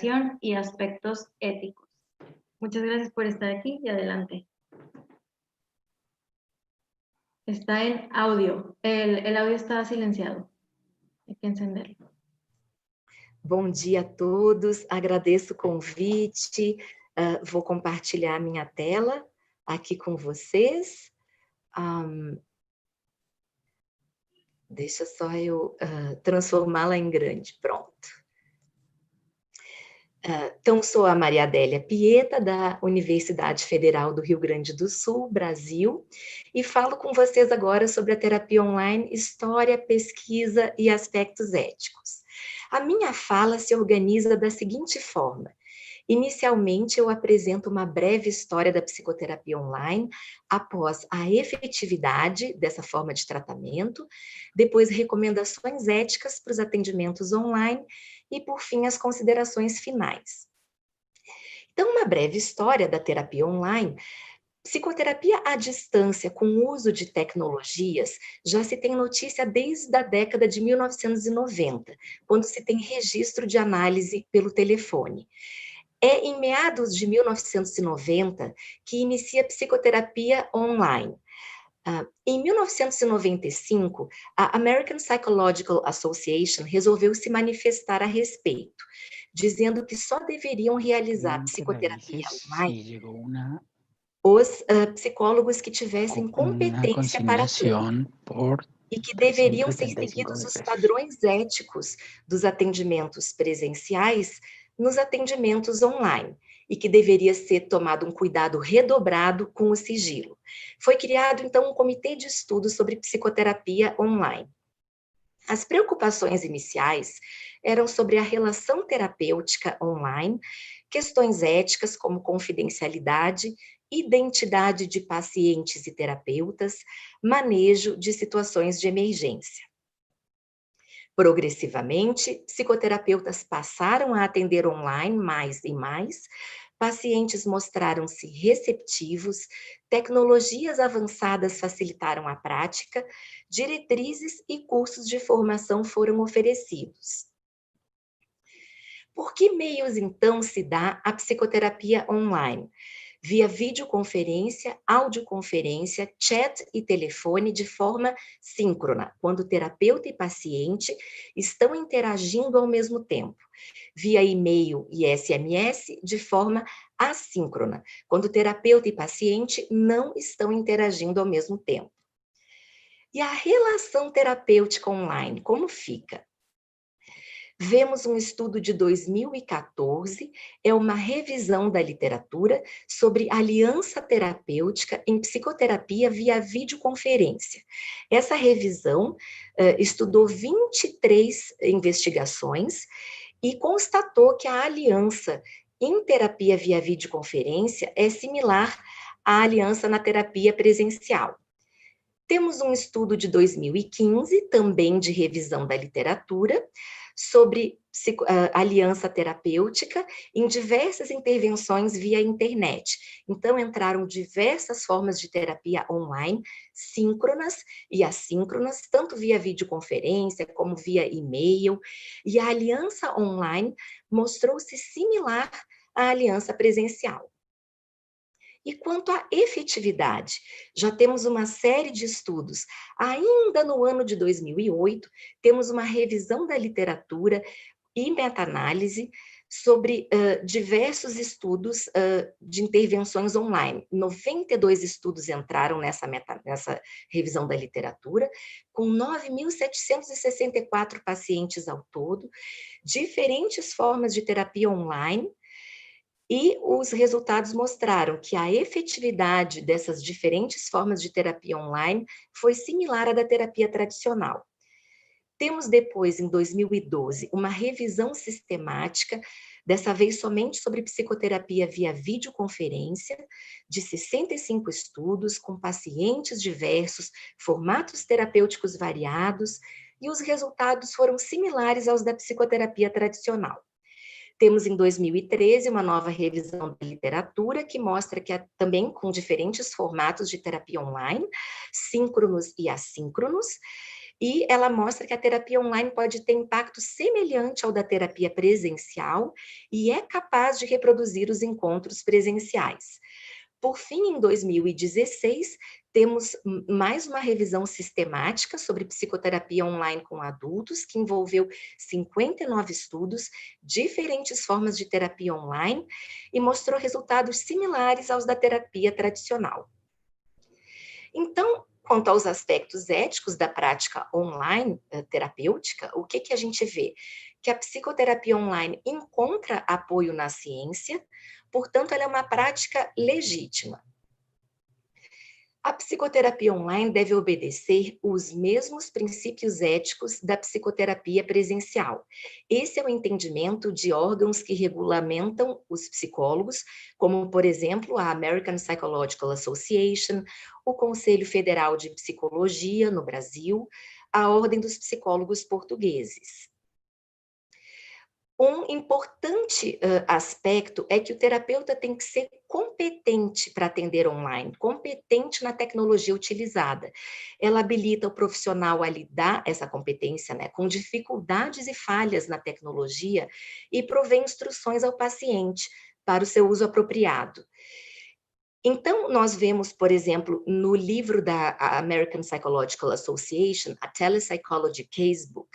y aspectos éticos. Muchas gracias por estar aquí y adelante. Está en audio. El audio está silenciado. Hay que encenderlo. Bom dia a todos, agradeço o convite, vou compartilhar minha tela aqui com vocês. Deixa só eu transformá-la em grande, pronto. Então, sou a Maria Adélia Pieta, da Universidade Federal do Rio Grande do Sul, Brasil, e falo com vocês agora sobre a terapia online, história, pesquisa e aspectos éticos. A minha fala se organiza da seguinte forma. Inicialmente, eu apresento uma breve história da psicoterapia online, após a efetividade dessa forma de tratamento, depois recomendações éticas para os atendimentos online e, por fim, as considerações finais. Então, uma breve história da terapia online. Psicoterapia à distância com o uso de tecnologias já se tem notícia desde a década de 1990, quando se tem registro de análise pelo telefone. É em meados de 1990 que inicia a psicoterapia online. Em 1995, a American Psychological Association resolveu se manifestar a respeito, dizendo que só deveriam realizar psicoterapia online os psicólogos que tivessem competência para tanto, e que deveriam ser seguidos os padrões éticos dos atendimentos presenciais nos atendimentos online, e que deveria ser tomado um cuidado redobrado com o sigilo. Foi criado, então, um comitê de estudos sobre psicoterapia online. As preocupações iniciais eram sobre a relação terapêutica online, questões éticas como confidencialidade, identidade de pacientes e terapeutas, manejo de situações de emergência. Progressivamente, psicoterapeutas passaram a atender online mais e mais, pacientes mostraram-se receptivos, tecnologias avançadas facilitaram a prática, diretrizes e cursos de formação foram oferecidos. Por que meios, então, se dá a psicoterapia online? Via videoconferência, audioconferência, chat e telefone de forma síncrona, quando terapeuta e paciente estão interagindo ao mesmo tempo. Via e-mail e SMS de forma assíncrona, quando terapeuta e paciente não estão interagindo ao mesmo tempo. E a relação terapêutica online, como fica? Vemos um estudo de 2014, é uma revisão da literatura sobre aliança terapêutica em psicoterapia via videoconferência. Essa revisão estudou 23 investigações e constatou que a aliança em terapia via videoconferência é similar à aliança na terapia presencial. Temos um estudo de 2015, também de revisão da literatura, sobre aliança terapêutica em diversas intervenções via internet. Então, entraram diversas formas de terapia online, síncronas e assíncronas, tanto via videoconferência como via e-mail, e a aliança online mostrou-se similar à aliança presencial. E quanto à efetividade, já temos uma série de estudos. Ainda no ano de 2008, temos uma revisão da literatura e meta-análise sobre diversos estudos de intervenções online. 92 estudos entraram nessa revisão da literatura, com 9.764 pacientes ao todo, diferentes formas de terapia online. E os resultados mostraram que a efetividade dessas diferentes formas de terapia online foi similar à da terapia tradicional. Temos depois, em 2012, uma revisão sistemática, dessa vez somente sobre psicoterapia via videoconferência, de 65 estudos, com pacientes diversos, formatos terapêuticos variados, e os resultados foram similares aos da psicoterapia tradicional. Temos em 2013 uma nova revisão da literatura que mostra que também com diferentes formatos de terapia online, síncronos e assíncronos, E ela mostra que a terapia online pode ter impacto semelhante ao da terapia presencial e é capaz de reproduzir os encontros presenciais. Por fim, em 2016, temos mais uma revisão sistemática sobre psicoterapia online com adultos, que envolveu 59 estudos, diferentes formas de terapia online, e mostrou resultados similares aos da terapia tradicional. Então, quanto aos aspectos éticos da prática online terapêutica, o que a gente vê? Que a psicoterapia online encontra apoio na ciência, portanto, ela é uma prática legítima. A psicoterapia online deve obedecer os mesmos princípios éticos da psicoterapia presencial. Esse é o entendimento de órgãos que regulamentam os psicólogos, como, por exemplo, a American Psychological Association, o Conselho Federal de Psicologia no Brasil, a Ordem dos Psicólogos Portugueses. Um importante aspecto é que o terapeuta tem que ser competente para atender online, competente na tecnologia utilizada. Ela habilita o profissional a lidar, essa competência, né, com dificuldades e falhas na tecnologia e provê instruções ao paciente para o seu uso apropriado. Então, nós vemos, por exemplo, no livro da American Psychological Association, a Telepsychology Casebook,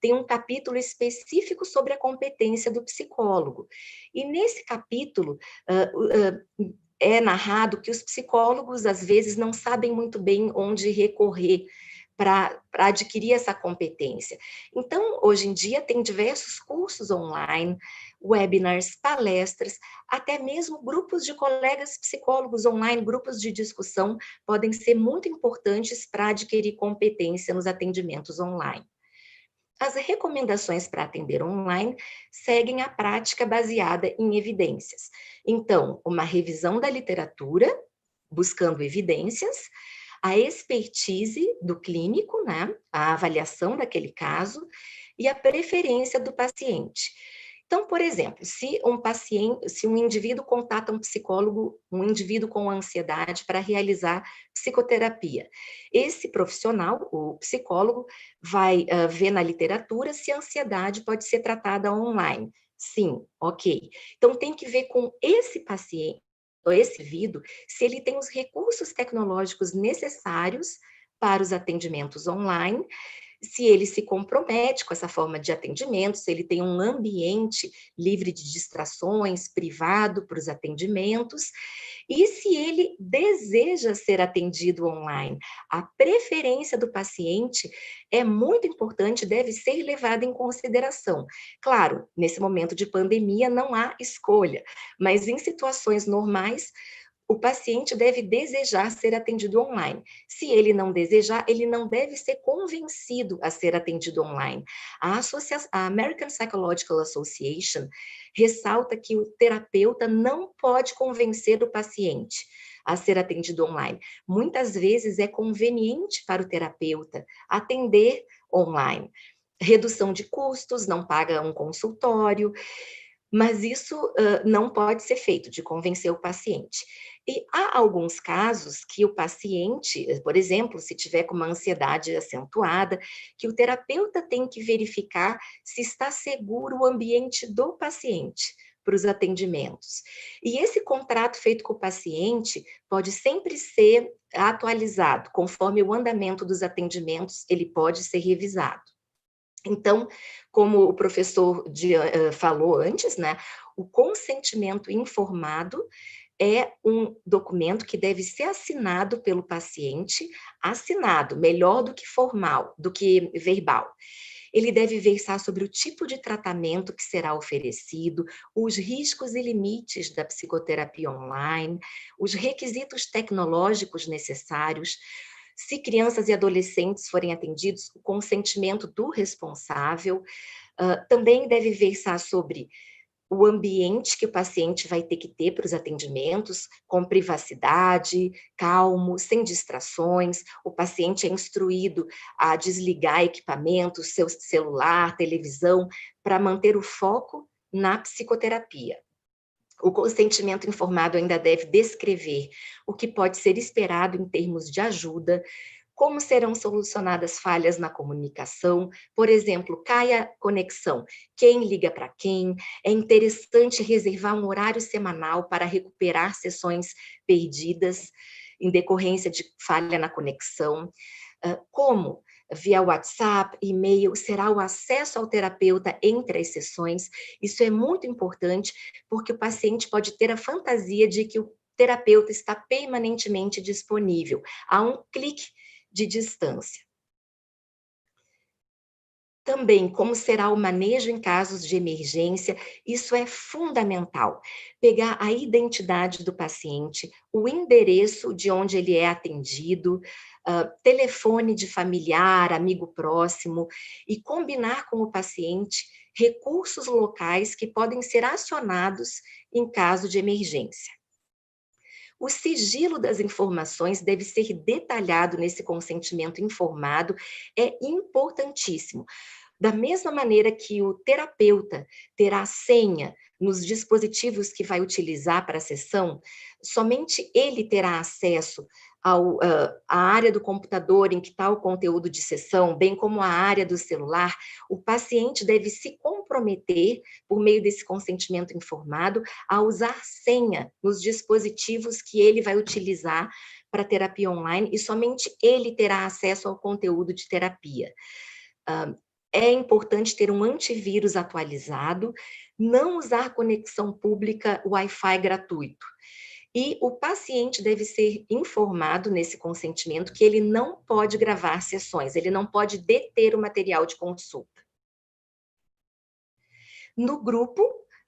tem um capítulo específico sobre a competência do psicólogo. E nesse capítulo é narrado que os psicólogos, às vezes, não sabem muito bem onde recorrer para adquirir essa competência. Então, hoje em dia, tem diversos cursos online, webinars, palestras, até mesmo grupos de colegas psicólogos online, grupos de discussão, podem ser muito importantes para adquirir competência nos atendimentos online. As recomendações para atender online seguem a prática baseada em evidências. Então, uma revisão da literatura, buscando evidências, a expertise do clínico, né, a avaliação daquele caso e a preferência do paciente. Então, por exemplo, se um indivíduo contata um psicólogo, um indivíduo com ansiedade para realizar psicoterapia, esse profissional, o psicólogo, vai ver na literatura se a ansiedade pode ser tratada online. Sim, ok. Então, tem que ver com esse paciente, ou esse indivíduo, se ele tem os recursos tecnológicos necessários para os atendimentos online, se ele se compromete com essa forma de atendimento, se ele tem um ambiente livre de distrações, privado para os atendimentos, e se ele deseja ser atendido online. A preferência do paciente é muito importante, deve ser levada em consideração. Claro, nesse momento de pandemia não há escolha, mas em situações normais, o paciente deve desejar ser atendido online. Se ele não desejar, ele não deve ser convencido a ser atendido online. A American Psychological Association ressalta que o terapeuta não pode convencer o paciente a ser atendido online. Muitas vezes é conveniente para o terapeuta atender online. Redução de custos, não paga um consultório, mas isso não pode ser feito, de convencer o paciente. E há alguns casos que o paciente, por exemplo, se tiver com uma ansiedade acentuada, que o terapeuta tem que verificar se está seguro o ambiente do paciente para os atendimentos. E esse contrato feito com o paciente pode sempre ser atualizado, conforme o andamento dos atendimentos, ele pode ser revisado. Então, como o professor falou antes, né, o consentimento informado é um documento que deve ser assinado pelo paciente, assinado, melhor do que formal, do que verbal. Ele deve versar sobre o tipo de tratamento que será oferecido, os riscos e limites da psicoterapia online, os requisitos tecnológicos necessários, se crianças e adolescentes forem atendidos, o consentimento do responsável. Também deve versar sobre o ambiente que o paciente vai ter que ter para os atendimentos, com privacidade, calmo, sem distrações. O paciente é instruído a desligar equipamentos, seu celular, televisão, para manter o foco na psicoterapia. O consentimento informado ainda deve descrever o que pode ser esperado em termos de ajuda, Como serão solucionadas falhas na comunicação? Por exemplo, cai a conexão. Quem liga para quem? É interessante reservar um horário semanal para recuperar sessões perdidas em decorrência de falha na conexão. Como? Via WhatsApp, e-mail, será o acesso ao terapeuta entre as sessões. Isso é muito importante, porque o paciente pode ter a fantasia de que o terapeuta está permanentemente disponível, a um clique de distância. Também, como será o manejo em casos de emergência, isso é fundamental. Pegar a identidade do paciente, o endereço de onde ele é atendido, telefone de familiar, amigo próximo, e combinar com o paciente recursos locais que podem ser acionados em caso de emergência. O sigilo das informações deve ser detalhado nesse consentimento informado, é importantíssimo. Da mesma maneira que o terapeuta terá senha nos dispositivos que vai utilizar para a sessão, somente ele terá acesso à área do computador em que está o conteúdo de sessão, bem como a área do celular. O paciente deve se comprometer, por meio desse consentimento informado, a usar senha nos dispositivos que ele vai utilizar para terapia online, e somente ele terá acesso ao conteúdo de terapia. É importante ter um antivírus atualizado, não usar conexão pública Wi-Fi gratuito. E o paciente deve ser informado nesse consentimento que ele não pode gravar sessões, ele não pode deter o material de consulta. No grupo,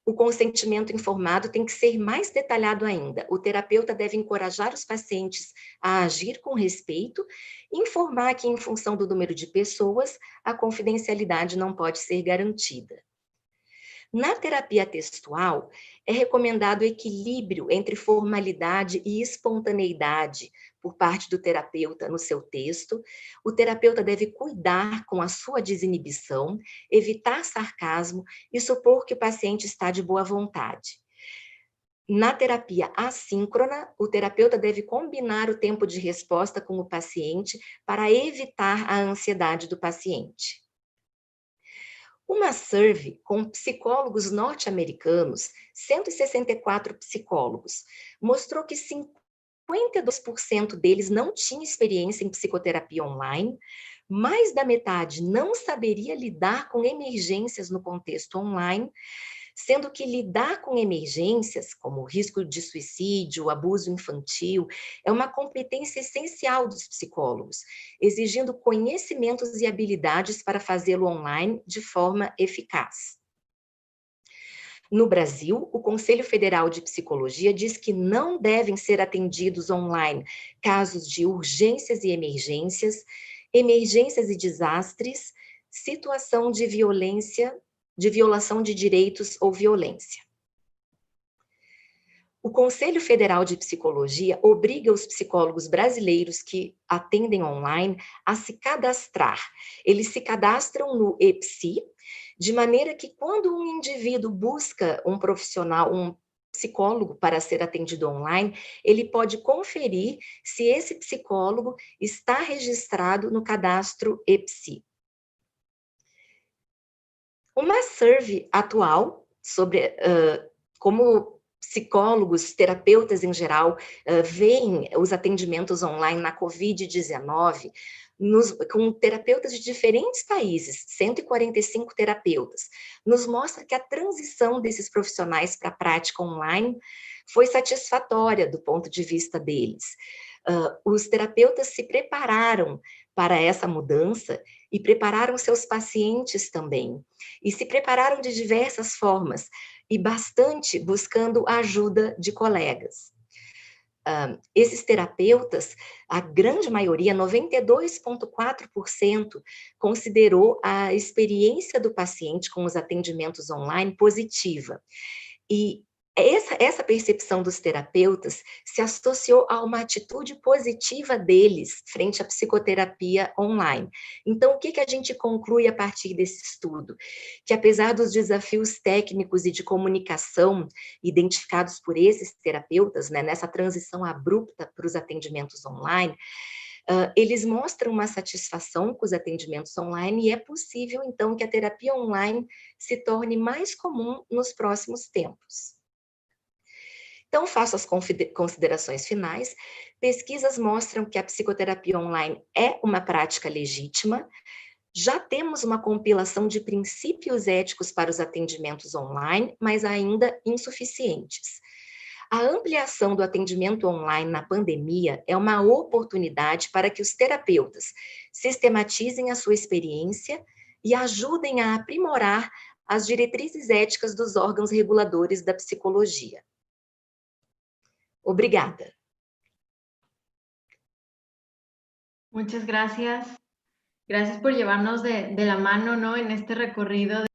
o consentimento informado tem que ser mais detalhado ainda. O terapeuta deve encorajar os pacientes a agir com respeito, informar que, em função do número de pessoas, a confidencialidade não pode ser garantida. Na terapia textual, é recomendado equilíbrio entre formalidade e espontaneidade por parte do terapeuta no seu texto. O terapeuta deve cuidar com a sua desinibição, evitar sarcasmo e supor que o paciente está de boa vontade. Na terapia assíncrona, o terapeuta deve combinar o tempo de resposta com o paciente para evitar a ansiedade do paciente. Uma survey com psicólogos norte-americanos, 164 psicólogos, mostrou que 52% deles não tinha experiência em psicoterapia online, mais da metade não saberia lidar com emergências no contexto online, sendo que lidar com emergências, como o risco de suicídio, abuso infantil, é uma competência essencial dos psicólogos, exigindo conhecimentos e habilidades para fazê-lo online de forma eficaz. No Brasil, o Conselho Federal de Psicologia diz que não devem ser atendidos online casos de urgências e emergências e desastres, situação de violência, de violação de direitos ou violência. O Conselho Federal de Psicologia obriga os psicólogos brasileiros que atendem online a se cadastrar. Eles se cadastram no EPSI, de maneira que quando um indivíduo busca um profissional, um psicólogo para ser atendido online, ele pode conferir se esse psicólogo está registrado no cadastro EPSI. Uma survey atual sobre como psicólogos, terapeutas em geral, veem os atendimentos online na Covid-19, com terapeutas de diferentes países, 145 terapeutas, nos mostra que a transição desses profissionais para a prática online foi satisfatória do ponto de vista deles. Os terapeutas se prepararam para essa mudança e prepararam seus pacientes também. E se prepararam de diversas formas, e bastante buscando a ajuda de colegas. Esses terapeutas, a grande maioria, 92,4%, considerou a experiência do paciente com os atendimentos online positiva. E essa percepção dos terapeutas se associou a uma atitude positiva deles frente à psicoterapia online. Então, o que a gente conclui a partir desse estudo? Que apesar dos desafios técnicos e de comunicação identificados por esses terapeutas, né, nessa transição abrupta para os atendimentos online, Eles mostram uma satisfação com os atendimentos online e é possível, então, que a terapia online se torne mais comum nos próximos tempos. Então, faço as considerações finais. Pesquisas mostram que a psicoterapia online é uma prática legítima. Já temos uma compilação de princípios éticos para os atendimentos online, mas ainda insuficientes. A ampliação do atendimento online na pandemia é uma oportunidade para que os terapeutas sistematizem a sua experiência e ajudem a aprimorar as diretrizes éticas dos órgãos reguladores da psicologia. Obrigada. Muchas gracias. Gracias por llevarnos de la mano, ¿no? En este recorrido